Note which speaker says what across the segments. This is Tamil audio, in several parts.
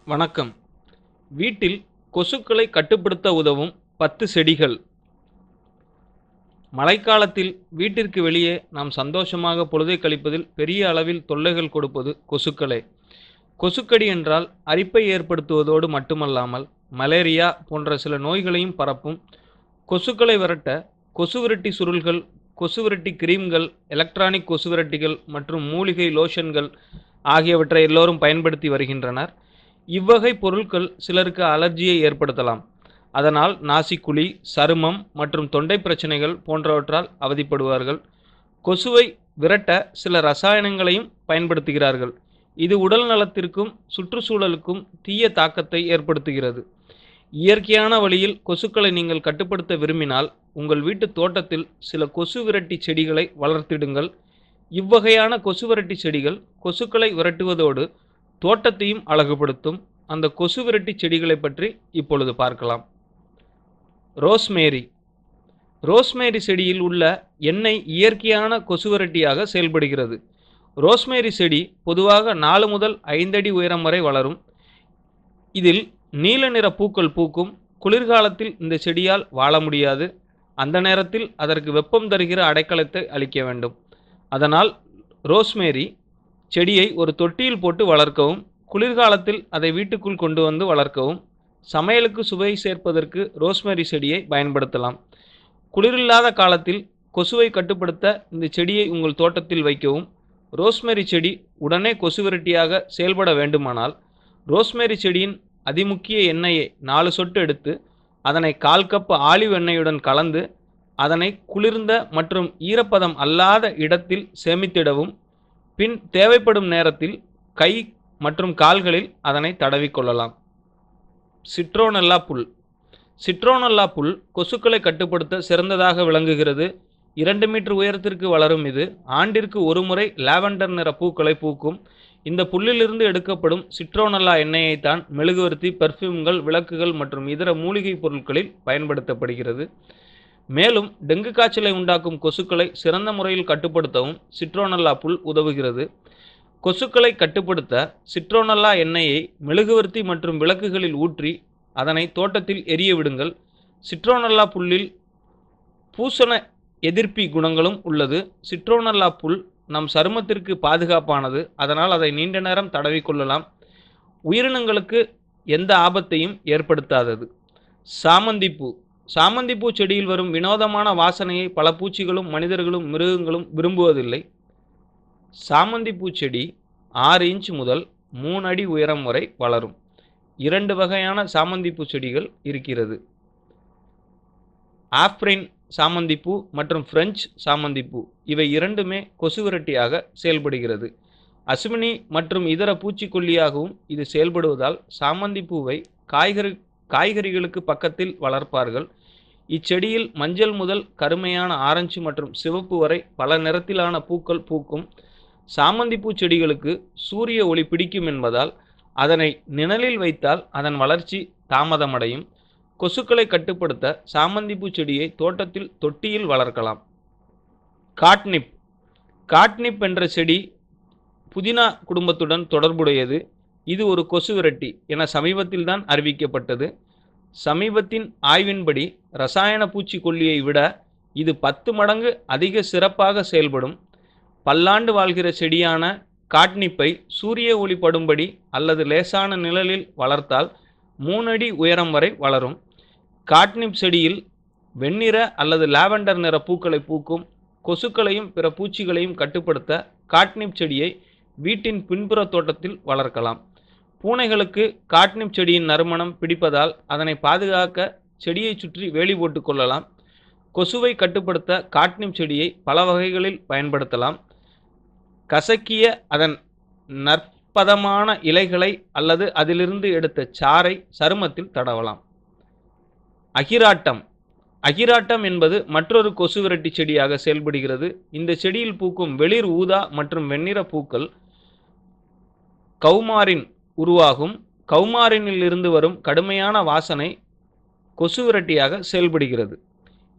Speaker 1: வணக்கம். வீட்டில் கொசுக்களை கட்டுப்படுத்த உதவும் 10 செடிகள். மழைக்காலத்தில் வீட்டிற்கு வெளியே நாம் சந்தோஷமாக பொழுதை கழிப்பதில் பெரிய அளவில் தொல்லைகள் கொடுப்பது கொசுக்களே. கொசுக்கடி என்றால் அரிப்பை ஏற்படுத்துவதோடு மட்டுமல்லாமல் மலேரியா போன்ற சில நோய்களையும் பரப்பும். கொசுக்களை விரட்ட கொசுவிரட்டி சுருள்கள், கொசுவிரட்டி கிரீம்கள், எலக்ட்ரானிக் கொசுவிரட்டிகள் மற்றும் மூலிகை லோஷன்கள் ஆகியவற்றை எல்லோரும் பயன்படுத்தி வருகின்றனர். இவ்வகை பொருட்கள் சிலருக்கு அலர்ஜியை ஏற்படுத்தலாம். அதனால் நாசிக்குழி, சருமம் மற்றும் தொண்டை பிரச்சனைகள் போன்றவற்றால் அவதிப்படுவார்கள். கொசுவை விரட்ட சில ரசாயனங்களையும் பயன்படுத்துகிறார்கள். இது உடல் நலத்திற்கும் சுற்றுச்சூழலுக்கும் தீய தாக்கத்தை ஏற்படுத்துகிறது. இயற்கையான வழியில் கொசுக்களை நீங்கள் கட்டுப்படுத்த விரும்பினால் உங்கள் வீட்டு தோட்டத்தில் சில கொசு விரட்டி செடிகளை வளர்த்திடுங்கள். இவ்வகையான கொசு விரட்டி செடிகள் கொசுக்களை விரட்டுவதோடு தோட்டத்தையும் அழகுபடுத்தும். அந்த கொசு விரட்டி செடிகளை பற்றி இப்பொழுது பார்க்கலாம். ரோஸ்மேரி. ரோஸ்மேரி செடியில் உள்ள எண்ணெய் இயற்கையான கொசுவிரட்டியாக செயல்படுகிறது. ரோஸ்மேரி செடி பொதுவாக 4 முதல் 5 அடி உயரம் வரை வளரும். இதில் நீல நிற பூக்கள் பூக்கும். குளிர்காலத்தில் இந்த செடியால் வாழ முடியாது. அந்த நேரத்தில் அதற்கு வெப்பம் தருகிற அடைக்கலத்தை அளிக்க வேண்டும். அதனால் ரோஸ்மேரி செடியை ஒரு தொட்டியில் போட்டு வளர்க்கவும், குளிர்காலத்தில் அதை வீட்டுக்குள் கொண்டு வந்து வளர்க்கவும். சமையலுக்கு சுவை சேர்ப்பதற்கு ரோஸ்மேரி செடியை பயன்படுத்தலாம். குளிரில்லாத காலத்தில் கொசுவை கட்டுப்படுத்த இந்த செடியை உங்கள் தோட்டத்தில் வைக்கவும். ரோஸ்மேரி செடி உடனே கொசுவிரட்டியாக செயல்பட வேண்டுமானால் ரோஸ்மேரி செடியின் அதிமுக்கிய எண்ணெயை 4 சொட்டு எடுத்து அதனை 1/4 கப் ஆலிவ் எண்ணெயுடன் கலந்து அதனை குளிர்ந்த மற்றும் ஈரப்பதம் அல்லாத இடத்தில் சேமித்திடவும். பின் தேவைப்படும் நேரத்தில் கை மற்றும் கால்களில் அதனை தடவிக்கொள்ளலாம். சிட்ரோனெல்லா புல். சிட்ரோனெல்லா புல் கொசுக்களை கட்டுப்படுத்த சிறந்ததாக விளங்குகிறது. 2 மீட்டர் உயரத்திற்கு வளரும் இது ஆண்டிற்கு ஒரு முறை லாவெண்டர் நிற பூக்களை பூக்கும். இந்த புல்லிலிருந்து எடுக்கப்படும் சிட்ரோனெல்லா எண்ணெயைத்தான் மெழுகுவர்த்தி, பெர்ஃப்யூம்கள், விளக்குகள் மற்றும் இதர மூலிகை பொருட்களில் பயன்படுத்தப்படுகிறது. மேலும் டெங்கு காய்ச்சலை உண்டாக்கும் கொசுக்களை சிறந்த முறையில் கட்டுப்படுத்தவும் சிட்ரோனெல்லா புல் உதவுகிறது. கொசுக்களை கட்டுப்படுத்த சிட்ரோனெல்லா எண்ணெயை மெழுகுவர்த்தி மற்றும் விளக்குகளில் ஊற்றி அதனை தோட்டத்தில் எரிய விடுங்கள். சிட்ரோனெல்லா புல்லில் பூசண எதிர்ப்பி குணங்களும் உள்ளது. சிட்ரோனெல்லா புல் நம் சருமத்திற்கு பாதுகாப்பானது. அதனால் அதை நீண்ட நேரம் தடவிக்கொள்ளலாம். உயிரினங்களுக்கு எந்த ஆபத்தையும் ஏற்படுத்தாதது. சாமந்திப்பூ. சாமந்திப்பூ செடியில் வரும் வினோதமான வாசனையை பல பூச்சிகளும் மனிதர்களும் மிருகங்களும் விரும்புவதில்லை. சாமந்திப்பூ செடி 6 இன்ச் முதல் 3 அடி உயரம் வரை வளரும். 2 வகையான சாமந்திப்பூ செடிகள் இருக்கிறது. ஆப்ரின் சாமந்திப்பூ மற்றும் பிரெஞ்சு சாமந்திப்பூ. இவை இரண்டுமே கொசுவிரட்டியாக செயல்படுகிறது. அசுவினி மற்றும் இதர பூச்சிக்கொல்லியாகவும் இது செயல்படுவதால் சாமந்திப்பூவை காய்கறிகளுக்கு பக்கத்தில் வளர்ப்பார்கள். இச்செடியில் மஞ்சள் முதல் கருமையான ஆரஞ்சு மற்றும் சிவப்பு வரை பல நிறத்திலான பூக்கள் பூக்கும். சாமந்திப்பூ செடிகளுக்கு சூரிய ஒளி பிடிக்கும் என்பதால் அதனை நிழலில் வைத்தால் அதன் வளர்ச்சி தாமதமடையும். கொசுக்களை கட்டுப்படுத்த சாமந்திப்பூ செடியை தோட்டத்தில் தொட்டியில் வளர்க்கலாம். காட்னிப். காட்னிப் என்ற செடி புதினா குடும்பத்துடன் தொடர்புடையது. இது ஒரு கொசுவிரட்டி என சமீபத்தில் தான் அறிவிக்கப்பட்டது. சமீபத்தின் ஆய்வின்படி ரசாயன பூச்சிக்கொல்லியை விட இது 10 மடங்கு அதிக சிறப்பாக செயல்படும். பல்லாண்டு வாழ்கிற செடியான காட்னிப்பை சூரிய ஒளி படும்படி அல்லது லேசான நிழலில் வளர்த்தால் 3 அடி உயரம் வரை வளரும். காட்னிப் செடியில் வெண்ணிற அல்லது லாவெண்டர் நிற பூக்களை பூக்கும். கொசுக்களையும் பிற பூச்சிகளையும் கட்டுப்படுத்த காட்னிப் செடியை வீட்டின் பின்புற தோட்டத்தில் வளர்க்கலாம். பூனைகளுக்கு காட்னிப் செடியின் நறுமணம் பிடிப்பதால் அதனை பாதுகாக்க செடியை சுற்றி வேலி போட்டு கொள்ளலாம். கொசுவை கட்டுப்படுத்த காட்னிப் செடியை பல வகைகளில் பயன்படுத்தலாம். கசக்கிய அதன் நற்பதமான இலைகளை அல்லது அதிலிருந்து எடுத்த சாறை சருமத்தில் தடவலாம். அகிராட்டம். அகிராட்டம் என்பது மற்றொரு கொசுவிரட்டி செடியாக செயல்படுகிறது. இந்த செடியில் பூக்கும் வெளிர் ஊதா மற்றும் வெண்ணிற பூக்கள் கௌமாரின் உருவாகும். கௌமாரினில் இருந்து வரும் கடுமையான வாசனை கொசுவிரட்டியாக செயல்படுகிறது.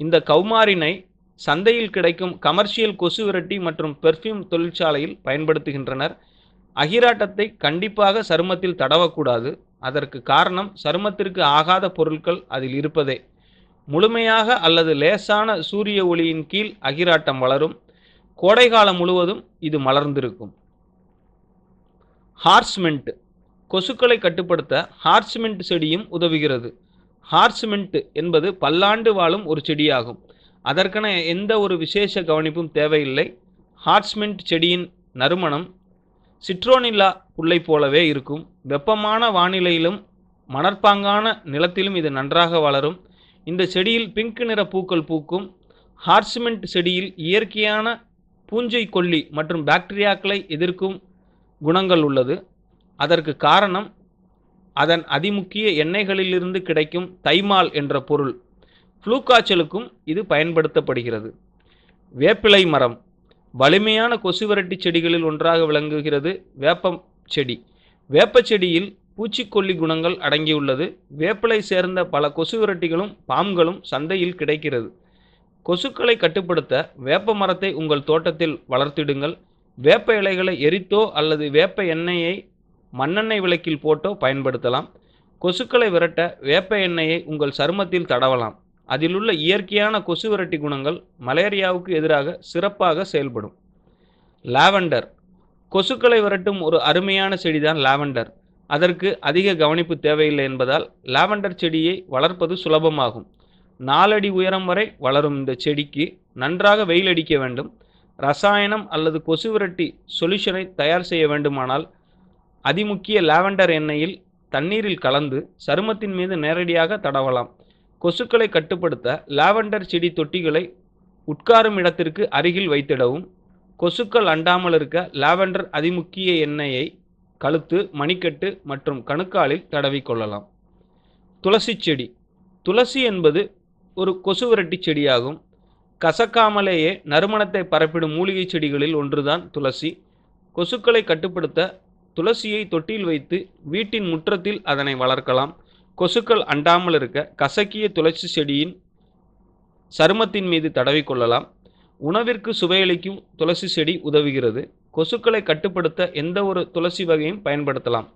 Speaker 1: இந்த கௌமாரினை சந்தையில் கிடைக்கும் கமர்ஷியல் கொசுவிரட்டி மற்றும் பெர்ஃப்யூம் தொழிற்சாலையில் பயன்படுத்துகின்றனர். அகிராட்டத்தை கண்டிப்பாக சருமத்தில் தடவக்கூடாது. அதற்கு காரணம் சருமத்திற்கு ஆகாத பொருட்கள் அதில் இருப்பதே. முழுமையாக அல்லது லேசான சூரிய ஒளியின் கீழ் அகிராட்டம் வளரும். கோடைகாலம் முழுவதும் இது மலர்ந்திருக்கும். ஹார்ஸ்மெண்ட். கொசுக்களை கட்டுப்படுத்த ஹார்ஸ்மெண்ட் செடியும் உதவுகிறது. ஹார்ஸ்மெண்ட் என்பது பல்லாண்டு வாழும் ஒரு செடியாகும். அதற்கென எந்த ஒரு விசேஷ கவனிப்பும் தேவையில்லை. ஹார்ஸ்மெண்ட் செடியின் நறுமணம் சிட்ரோனில்லா புல்லை போலவே இருக்கும். வெப்பமான வானிலையிலும் மணற்பாங்கான நிலத்திலும் இது நன்றாக வளரும். இந்த செடியில் பிங்க் நிற பூக்கள் பூக்கும். ஹார்ஸ்மெண்ட் செடியில் இயற்கையான பூஞ்சை கொல்லி மற்றும் பாக்டீரியாக்களை எதிர்க்கும் குணங்கள் உள்ளது. அதற்கு காரணம் அதன் அதிமுக்கிய எண்ணெய்களிலிருந்து கிடைக்கும் தைமால் என்ற பொருள். ஃப்ளூ காய்ச்சலுக்கும் இது பயன்படுத்தப்படுகிறது. வேப்பிலை மரம் வலிமையான கொசுவிரட்டி செடிகளில் ஒன்றாக விளங்குகிறது. வேப்ப செடி. வேப்ப செடியில் பூச்சிக்கொல்லி குணங்கள் அடங்கியுள்ளது. வேப்பிலை சேர்ந்த பல கொசுவிரட்டிகளும் பாம்புகளும் சந்தையில் கிடைக்கிறது. கொசுக்களை கட்டுப்படுத்த வேப்ப மரத்தை உங்கள் தோட்டத்தில் வளர்த்திடுங்கள். வேப்ப இலைகளை எரித்தோ அல்லது வேப்ப எண்ணெயை மண்ணெண்ணெய் விளக்கில் போட்டோ பயன்படுத்தலாம். கொசுக்களை விரட்ட வேப்ப எண்ணெயை உங்கள் சருமத்தில் தடவலாம். அதிலுள்ள இயற்கையான கொசு விரட்டி குணங்கள் மலேரியாவுக்கு எதிராக சிறப்பாக செயல்படும். லாவெண்டர். கொசுக்களை விரட்டும் ஒரு அருமையான செடிதான் லாவெண்டர். அதற்கு அதிக கவனிப்பு தேவையில்லை என்பதால் லாவெண்டர் செடியை வளர்ப்பது சுலபமாகும். 4 அடி உயரம் வரை வளரும் இந்த செடிக்கு நன்றாக வெயில் அடிக்க வேண்டும். ரசாயனம் அல்லது கொசு விரட்டி சொல்யூஷனை தயார் செய்ய வேண்டுமானால் அதிமுக்கிய லாவெண்டர் எண்ணெயில் தண்ணீரில் கலந்து சருமத்தின் மீது நேரடியாக தடவலாம். கொசுக்களை கட்டுப்படுத்த லாவெண்டர் செடி தொட்டிகளை உட்காரும் இடத்திற்கு அருகில் வைத்திடவும். கொசுக்கள் அண்டாமல் இருக்க லாவெண்டர் அதிமுக்கிய எண்ணெயை கழுத்து, மணிக்கட்டு மற்றும் கணுக்காலில் தடவிக்கொள்ளலாம். துளசி செடி. துளசி என்பது ஒரு கொசு விரட்டி செடியாகும். கசக்காமலேயே நறுமணத்தை பரப்பிடும் மூலிகை செடிகளில் ஒன்றுதான் துளசி. கொசுக்களை கட்டுப்படுத்த துளசியை தொட்டியில் வைத்து வீட்டின் முற்றத்தில் அதனை வளர்க்கலாம். கொசுக்கள் அண்டாமல் இருக்க கசக்கிய துளசி செடியின் சருமத்தின் மீது தடவிக்கொள்ளலாம். உணவிற்கு சுவையளிக்கும் துளசி செடி உதவுகிறது. கொசுக்களை கட்டுப்படுத்த எந்த ஒரு துளசி வகையும் பயன்படுத்தலாம்.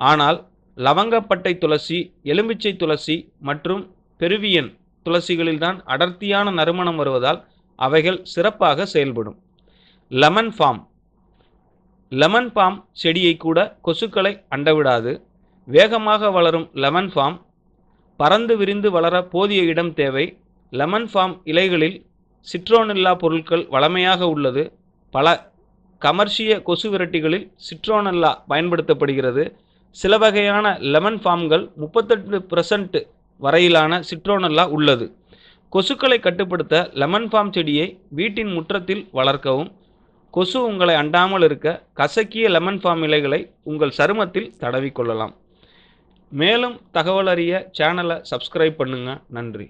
Speaker 1: ஆனால் லவங்கப்பட்டை துளசி, எலுமிச்சை துளசி மற்றும் பெருவியன் துளசிகளில்தான் அடர்த்தியான நறுமணம் வருவதால் அவைகள் சிறப்பாக செயல்படும். Lemon bomb. லெமன் பாம் செடியை கூட கொசுக்களை அண்டவிடாது. வேகமாக வளரும் லெமன் பாம் பறந்து விரிந்து வளர போதிய இடம் தேவை. லெமன் பாம் இலைகளில் சிட்ரோனில்லா பொருட்கள் வளமையாக உள்ளது. பல கமர்ஷிய கொசு விரட்டிகளில் சிட்ரோனில்லா பயன்படுத்தப்படுகிறது. சில வகையான லெமன் பாம்கள் 38% வரையிலான சிட்ரோனில்லா உள்ளது. கொசுக்களை கட்டுப்படுத்த லெமன் பாம் செடியை வீட்டின் முற்றத்தில் வளர்க்கவும். கொசு உங்களை அண்டாமல் இருக்க கசக்கிய லெமன் பாம் இலைகளை உங்கள் சருமத்தில் தடவிக்கொள்ளலாம். மேலும் தகவல் அறிய சேனலை சப்ஸ்கிரைப் பண்ணுங்க. நன்றி.